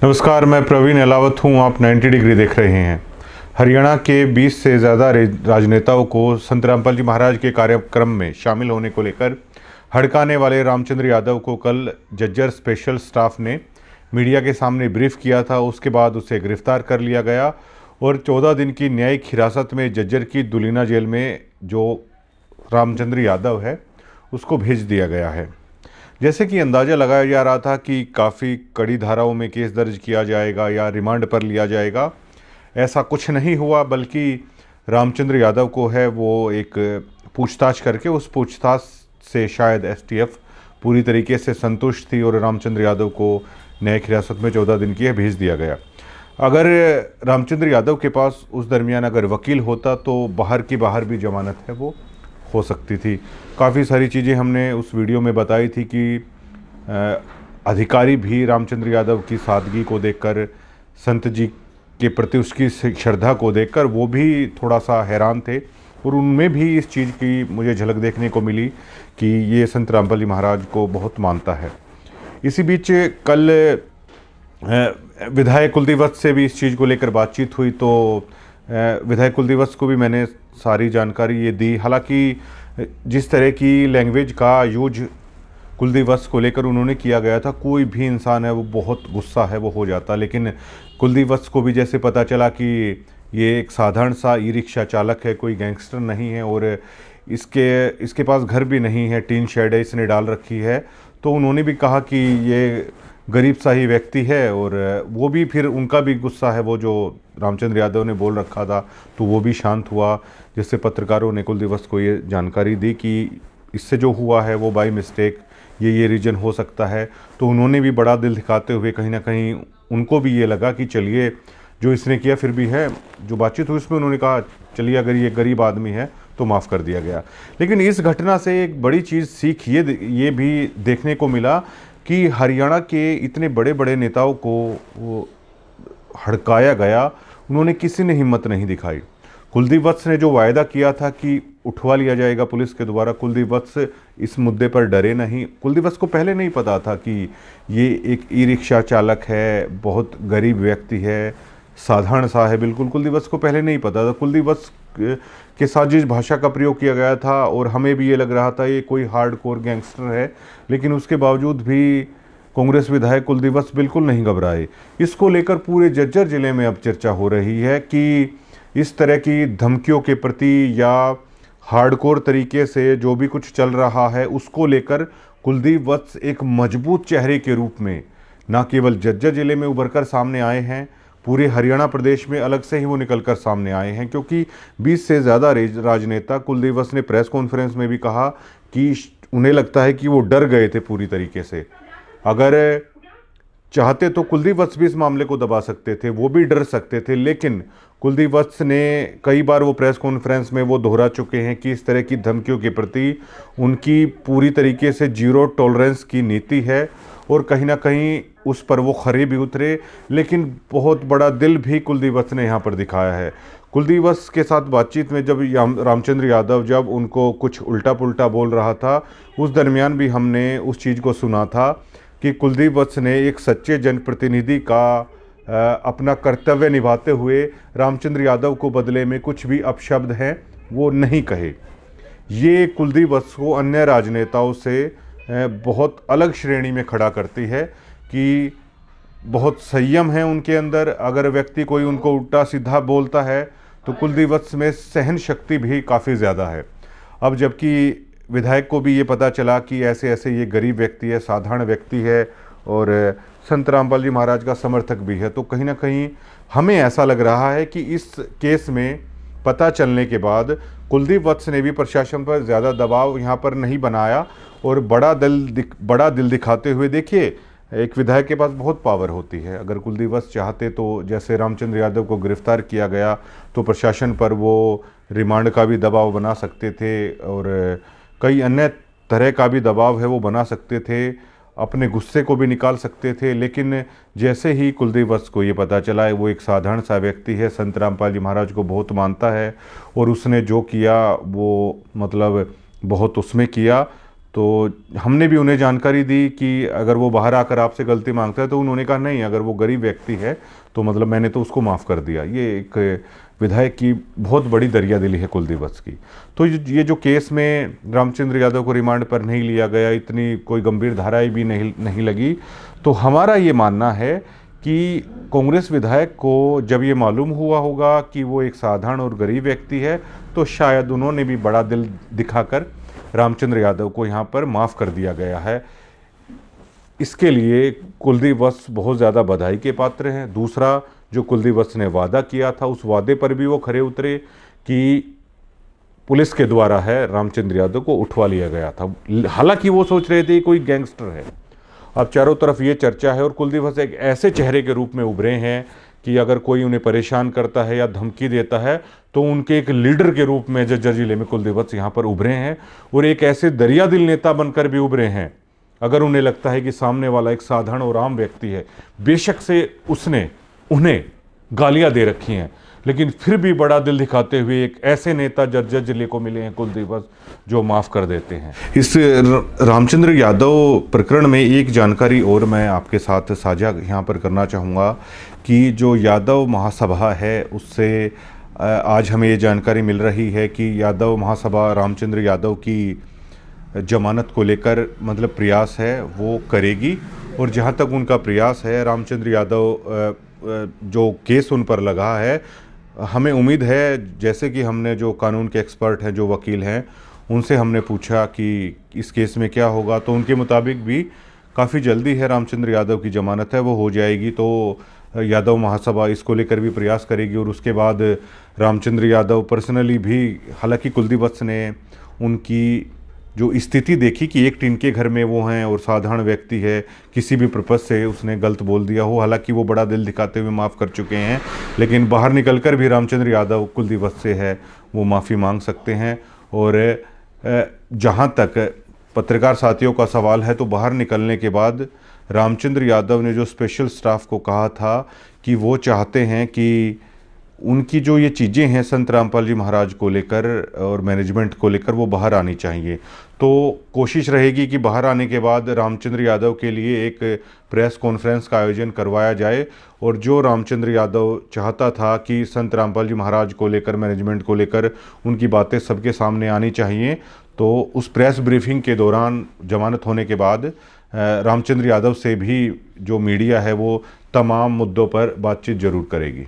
नमस्कार, मैं प्रवीण अलावत हूँ। आप 90 डिग्री देख रहे हैं। हरियाणा के 20 से ज़्यादा राजनेताओं को संत रामपाल जी महाराज के कार्यक्रम में शामिल होने को लेकर हड़काने वाले रामचंद्र यादव को कल जज्जर स्पेशल स्टाफ ने मीडिया के सामने ब्रीफ किया था। उसके बाद उसे गिरफ्तार कर लिया गया और 14 दिन की न्यायिक हिरासत में जज्जर की दुलीना जेल में जो रामचंद्र यादव है उसको भेज दिया गया है। जैसे कि अंदाज़ा लगाया जा रहा था कि काफ़ी कड़ी धाराओं में केस दर्ज किया जाएगा या रिमांड पर लिया जाएगा, ऐसा कुछ नहीं हुआ, बल्कि रामचंद्र यादव को है वो एक पूछताछ करके उस पूछताछ से शायद एसटीएफ पूरी तरीके से संतुष्ट थी और रामचंद्र यादव को न्यायिक हिरासत में 14 दिन की है भेज दिया गया। अगर रामचंद्र यादव के पास उस दरमियान अगर वकील होता तो बाहर की बाहर भी जमानत है वो हो सकती थी। काफ़ी सारी चीज़ें हमने उस वीडियो में बताई थी कि अधिकारी भी रामचंद्र यादव की सादगी को देखकर, संत जी के प्रति उसकी श्रद्धा को देखकर वो भी थोड़ा सा हैरान थे और उनमें भी इस चीज़ की मुझे झलक देखने को मिली कि ये संत रामपाल जी महाराज को बहुत मानता है। इसी बीच कल विधायक कुलदीप वत्स से भी इस चीज़ को लेकर बातचीत हुई तो विधायक कुलदीप वत्स को भी मैंने सारी जानकारी ये दी। हालांकि जिस तरह की लैंग्वेज का यूज कुलदीप वत्स को लेकर उन्होंने किया गया था, कोई भी इंसान है वो बहुत गुस्सा है वो हो जाता, लेकिन कुलदीप वत्स को भी जैसे पता चला कि ये एक साधारण सा ई रिक्शा चालक है, कोई गैंगस्टर नहीं है और इसके पास घर भी नहीं है, टीन शेड है इसने डाल रखी है, तो उन्होंने भी कहा कि ये गरीब सा ही व्यक्ति है। और वो भी फिर उनका भी गुस्सा है वो जो रामचंद्र यादव ने बोल रखा था तो वो भी शांत हुआ, जिससे पत्रकारों ने कुलदीप वत्स को ये जानकारी दी कि इससे जो हुआ है वो बाय मिस्टेक ये रीजन हो सकता है। तो उन्होंने भी बड़ा दिल दिखाते हुए कहीं ना कहीं उनको भी ये लगा कि चलिए जो इसने किया फिर भी है, जो बातचीत हुई उसमें उन्होंने कहा चलिए अगर ये गरीब आदमी है तो माफ़ कर दिया गया। लेकिन इस घटना से एक बड़ी चीज़ सीख ये भी देखने को मिला कि हरियाणा के इतने बड़े बड़े नेताओं को हड़काया गया, उन्होंने किसी ने हिम्मत नहीं दिखाई। कुलदीप वत्स ने जो वायदा किया था कि उठवा लिया जाएगा पुलिस के द्वारा, कुलदीप वत्स इस मुद्दे पर डरे नहीं। कुलदीप वत्स को पहले नहीं पता था कि ये एक ई रिक्शा चालक है, बहुत गरीब व्यक्ति है, साधारण सा है, बिल्कुल कुलदीप वत्स को पहले नहीं पता था। कुलदीप वत्स के साथ जिस भाषा का प्रयोग किया गया था और हमें भी ये लग रहा था ये कोई हार्डकोर गैंगस्टर है, लेकिन उसके बावजूद भी कांग्रेस विधायक कुलदीप वत्स बिल्कुल नहीं घबराए। इसको लेकर पूरे जज्जर जिले में अब चर्चा हो रही है कि इस तरह की धमकियों के प्रति या हार्डकोर तरीके से जो भी कुछ चल रहा है उसको लेकर कुलदीप वत्स एक मजबूत चेहरे के रूप में न केवल जज्जर जिले में उभर कर सामने आए हैं, पूरे हरियाणा प्रदेश में अलग से ही वो निकलकर सामने आए हैं। क्योंकि 20 से ज़्यादा राजनेता, कुलदीप वत्स ने प्रेस कॉन्फ्रेंस में भी कहा कि उन्हें लगता है कि वो डर गए थे पूरी तरीके से। अगर चाहते तो कुलदीप वत्स भी इस मामले को दबा सकते थे, वो भी डर सकते थे, लेकिन कुलदीप वत्स ने कई बार वो प्रेस कॉन्फ्रेंस में वो दोहरा चुके हैं कि इस तरह की धमकियों के प्रति उनकी पूरी तरीके से जीरो टॉलरेंस की नीति है और कहीं ना कहीं उस पर वो खरे भी उतरे। लेकिन बहुत बड़ा दिल भी कुलदीप वत्स ने यहाँ पर दिखाया है। कुलदीप वत्स के साथ बातचीत में जब रामचंद्र यादव जब उनको कुछ उल्टा पुल्टा बोल रहा था, उस दरमियान भी हमने उस चीज़ को सुना था कि कुलदीप वत्स ने एक सच्चे जनप्रतिनिधि का अपना कर्तव्य निभाते हुए रामचंद्र यादव को बदले में कुछ भी अपशब्द हैं वो नहीं कहे। ये कुलदीप वत्स को अन्य राजनेताओं से बहुत अलग श्रेणी में खड़ा करती है कि बहुत संयम है उनके अंदर। अगर व्यक्ति कोई उनको उल्टा सीधा बोलता है तो कुलदीप वत्स में सहन शक्ति भी काफ़ी ज़्यादा है। अब जबकि विधायक को भी ये पता चला कि ऐसे ऐसे ये गरीब व्यक्ति है, साधारण व्यक्ति है और संत रामपाल जी महाराज का समर्थक भी है, तो कहीं ना कहीं हमें ऐसा लग रहा है कि इस केस में पता चलने के बाद कुलदीप वत्स ने भी प्रशासन पर ज़्यादा दबाव यहाँ पर नहीं बनाया और बड़ा दिल दिखाते हुए, देखिए एक विधायक के पास बहुत पावर होती है। अगर कुलदीप वत्स चाहते तो जैसे रामचंद्र यादव को गिरफ्तार किया गया तो प्रशासन पर वो रिमांड का भी दबाव बना सकते थे और कई अन्य तरह का भी दबाव है वो बना सकते थे, अपने गुस्से को भी निकाल सकते थे। लेकिन जैसे ही कुलदीप वत्स को ये पता चला है वो एक साधारण सा व्यक्ति है, संत रामपाल जी महाराज को बहुत मानता है और उसने जो किया वो मतलब बहुत उसमें किया, तो हमने भी उन्हें जानकारी दी कि अगर वो बाहर आकर आपसे गलती मांगता है, तो उन्होंने कहा नहीं, अगर वो गरीब व्यक्ति है तो मतलब मैंने तो उसको माफ़ कर दिया। ये एक विधायक की बहुत बड़ी दरियादिली है कुलदीप वत्स की। तो ये जो केस में रामचंद्र यादव को रिमांड पर नहीं लिया गया, इतनी कोई गंभीर धाराएं भी नहीं लगी, तो हमारा ये मानना है कि कांग्रेस विधायक को जब ये मालूम हुआ होगा कि वो एक साधारण और गरीब व्यक्ति है, तो शायद उन्होंने भी बड़ा दिल दिखाकर रामचंद्र यादव को यहाँ पर माफ़ कर दिया गया है। इसके लिए कुलदीप वत्स बहुत ज़्यादा बधाई के पात्र हैं। दूसरा, जो कुलदीप वत्स ने वादा किया था, उस वादे पर भी वो खरे उतरे कि पुलिस के द्वारा है रामचंद्र यादव को उठवा लिया गया था। हालांकि वो सोच रहे थे कोई गैंगस्टर है। अब चारों तरफ ये चर्चा है और कुलदीप वत्स एक ऐसे चेहरे के रूप में उभरे हैं कि अगर कोई उन्हें परेशान करता है या धमकी देता है, तो उनके एक लीडर के रूप में जज्जर जिले में कुलदीप वत्स यहाँ पर उभरे हैं और एक ऐसे दरियादिल नेता बनकर भी उभरे हैं। अगर उन्हें लगता है कि सामने वाला एक साधारण और आम व्यक्ति है, बेशक से उसने उन्हें गालियां दे रखी हैं, लेकिन फिर भी बड़ा दिल दिखाते हुए एक ऐसे नेता जज्जर जिले को मिले हैं कुलदीप वत्स, जो माफ़ कर देते हैं। इस रामचंद्र यादव प्रकरण में एक जानकारी और मैं आपके साथ साझा यहाँ पर करना चाहूँगा कि जो यादव महासभा है, उससे आज हमें ये जानकारी मिल रही है कि यादव महासभा रामचंद्र यादव की जमानत को लेकर मतलब प्रयास है वो करेगी। और जहाँ तक उनका प्रयास है, रामचंद्र यादव जो केस उन पर लगा है, हमें उम्मीद है, जैसे कि हमने जो कानून के एक्सपर्ट हैं, जो वकील हैं, उनसे हमने पूछा कि इस केस में क्या होगा, तो उनके मुताबिक भी काफ़ी जल्दी है रामचंद्र यादव की जमानत है वो हो जाएगी। तो यादव महासभा इसको लेकर भी प्रयास करेगी और उसके बाद रामचंद्र यादव पर्सनली भी, हालांकि कुलदीप वत्स ने उनकी जो स्थिति देखी कि एक टीन के घर में वो हैं और साधारण व्यक्ति है, किसी भी पर्पज़ से उसने गलत बोल दिया हो, हालांकि वो बड़ा दिल दिखाते हुए माफ़ कर चुके हैं, लेकिन बाहर निकलकर भी रामचंद्र यादव कुलदीप वत्स से है वो माफ़ी मांग सकते हैं। और जहां तक पत्रकार साथियों का सवाल है, तो बाहर निकलने के बाद रामचंद्र यादव ने जो स्पेशल स्टाफ को कहा था कि वो चाहते हैं कि उनकी जो ये चीज़ें हैं संत रामपाल जी महाराज को लेकर और मैनेजमेंट को लेकर, वो बाहर आनी चाहिए। तो कोशिश रहेगी कि बाहर आने के बाद रामचंद्र यादव के लिए एक प्रेस कॉन्फ्रेंस का आयोजन करवाया जाए, और जो रामचंद्र यादव चाहता था कि संत रामपाल जी महाराज को लेकर, मैनेजमेंट को लेकर उनकी बातें सबके सामने आनी चाहिए, तो उस प्रेस ब्रीफिंग के दौरान जमानत होने के बाद रामचंद्र यादव से भी जो मीडिया है वो तमाम मुद्दों पर बातचीत जरूर करेगी।